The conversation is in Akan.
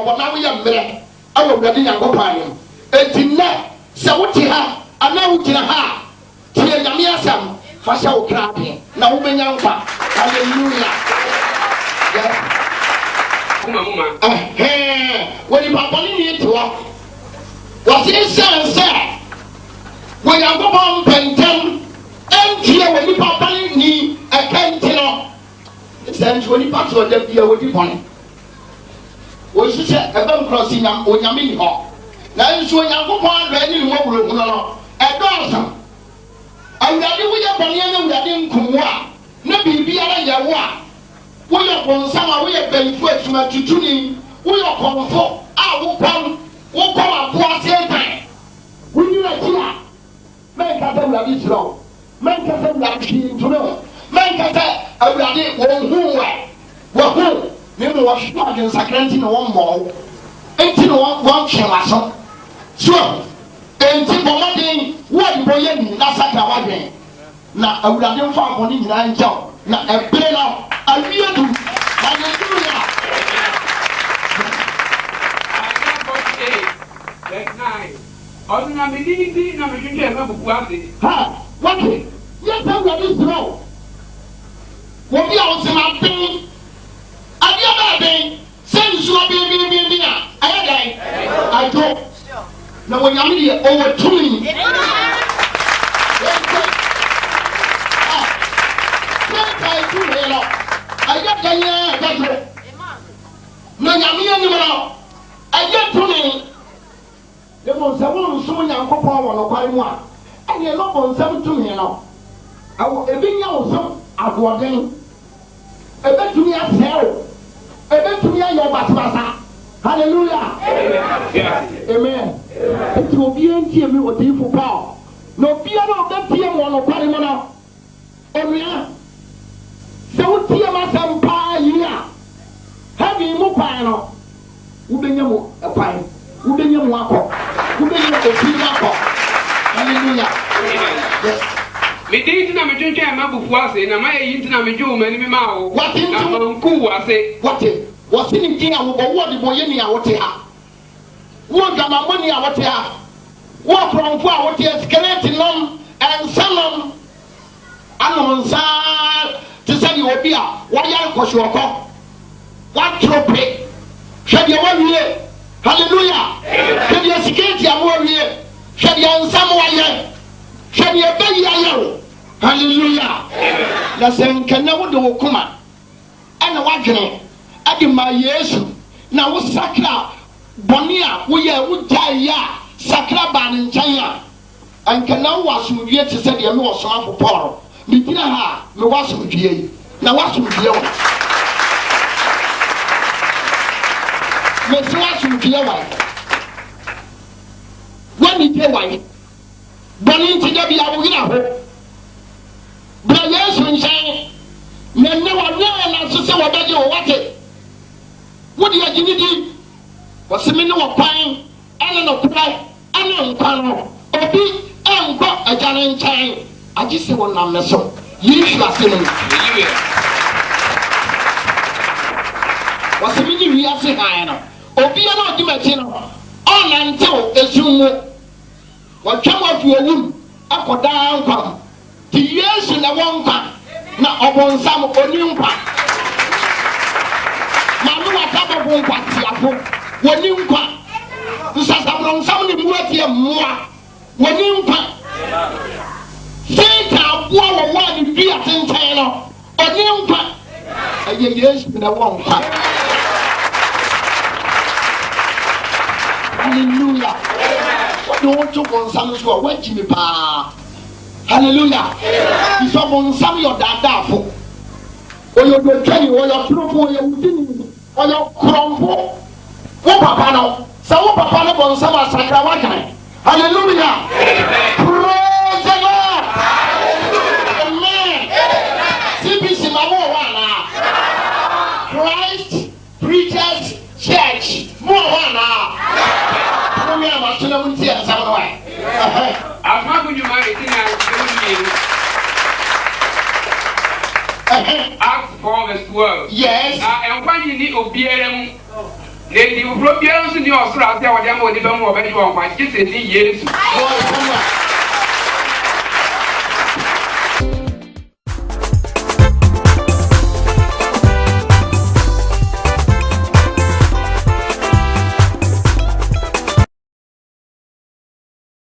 babo na wo ye mmere awo wurade Nyankopɔn no etinne se wote ha ana wo gina ha tie nyame asam fa sha wo krabe na wo benya nkwa hallelujah wani papa ni to was it say when you go on pentem entie wani papa ni akantino sense wani pastor da bia wodi pon wo hye ebe cross nyam onyame ni ho na nso Nyankopɔn adwa ni mo buru no edosa awurade wo ye bɔne na awurade nkumu a na biribiara yɛ wo a wo yɛ bonsam a wo yɛ banfo atuma tutuni wo yɛ kɔnfo a wo pam wo kɔm aboa setan wo nyina tia menka sɛ awurade kyerɛ wo menka sɛ awurade hwee ntome wo menka sɛ awurade wɔnhu wɔhu ne mu wɔhwɛ adwensakra nti na wɔmmɔ wo enti na wɔntwe w'aso so enti bɔmmɔden wɔde bɔyɛ ni na sakra wadwen na awurade mfa akɔne nyinaa nkyɛw na ɛbere no awie du hallelujah na medidi na medwendwe ma bubu ase ha wake yes awurade sro wo bi a wo sema ben adia ba ben sensuo bi a ayɛ dai ajo na wo nyame de over tumi ayɛ danya gato na nyame ani mo ayɛ tumi de mo nsɛm nso Nyankopɔn wɔ no kware mu a ɛne no mo nsɛm tumi no awo ebi nya wo so agoɔden ebetumi asɛw ebetumi ayɛ basabasa hallelujah amen eti obi entie mi odifo pa na obi ara obetie mo no kware mu no onua se wotie ma sam pa yi a heavy mu kwan no wobenya mo kwan wobenya mo akɔ wobenya ofi akɔ hallelujah yes me dey na me twentwe ma bufu ase na ma yi ntina me dwo mani me ma wo what into na manku ase what was in king and wo de boye ni a wote ha wo gama moni a wote ha wo kronfo a wote skeleton nom and salon anom nsa te sɛ de obi a wɔyɛ nkɔhwɛkɔ watrope hwɛ deɛ wɔwie hallelujah hwɛ deɛ siketi a wɔwie hwɛ deɛ nsam wɔyɛ hwɛ deɛ bɛyi ayɛ hallelujah na sɛ nkɛnɛ wo de wo kuma ɛna wadwene ade ma Yesu na wo sakra bɔne a woyɛ wo gyae a sakra ba ne nkyɛn a nkɛnɛ wo asomdwie te sɛ deɛ me wɔ so afo Paul me gyina ha me wasomdwie yi na wasomdwie wo me se wasomdwie wo wani gye wan bɔne nti da bia wo yina ho bra Yesu nkyɛn na ne wɔnyɛ na so sɛ wɔbɛgye wo wate wodi agyinidi wɔseme ne wɔ kwan ɛne no kora ɛne nkwa no obi ɛnkɔ agya ne nkyɛn agye sɛ wɔnam ne so yesu ase no wɔseme ne wiase han no obia na ɔdi m'akyi no ɔnantew esum mu wɔtwam afi owum akɔdaa nkwa ti Yesu na wɔ nkwa na ɔbɔnsam oni nkwa maame wata bɔbɔ nkwa tiafo woni nkwa nsasabrɔnsam ne mu atie mmoa woni nkwa satan aboa wɔ wɔ ne dua tenten no oni nkwa ɛyɛ Yesu na wɔ nkwa hallelujah wɔde wɔn to bɔnsam so a wɔagyi me paa hallelujah isɔ bɔnsam yɛ ɔdaadaafo oyɛ dɔtwani oyɛ torofo oyɛ wudini oyɛ korɔmfo wo papa no sɛ wo papa no bɔnsam asakra wakan hallelujah praise the Lord amen CBC ma wo wɔ anaa Christ Preachers Church mo wɔ anaa mo mi ama so na mo nti asam no wa Amagu nyuma etina ewu Acts 4 verse 12. Yes. Enkwanye ni obiara mu. Lady Robians in your strata or Yamo, the Bamo, or Bedroom, my kids, Yesu.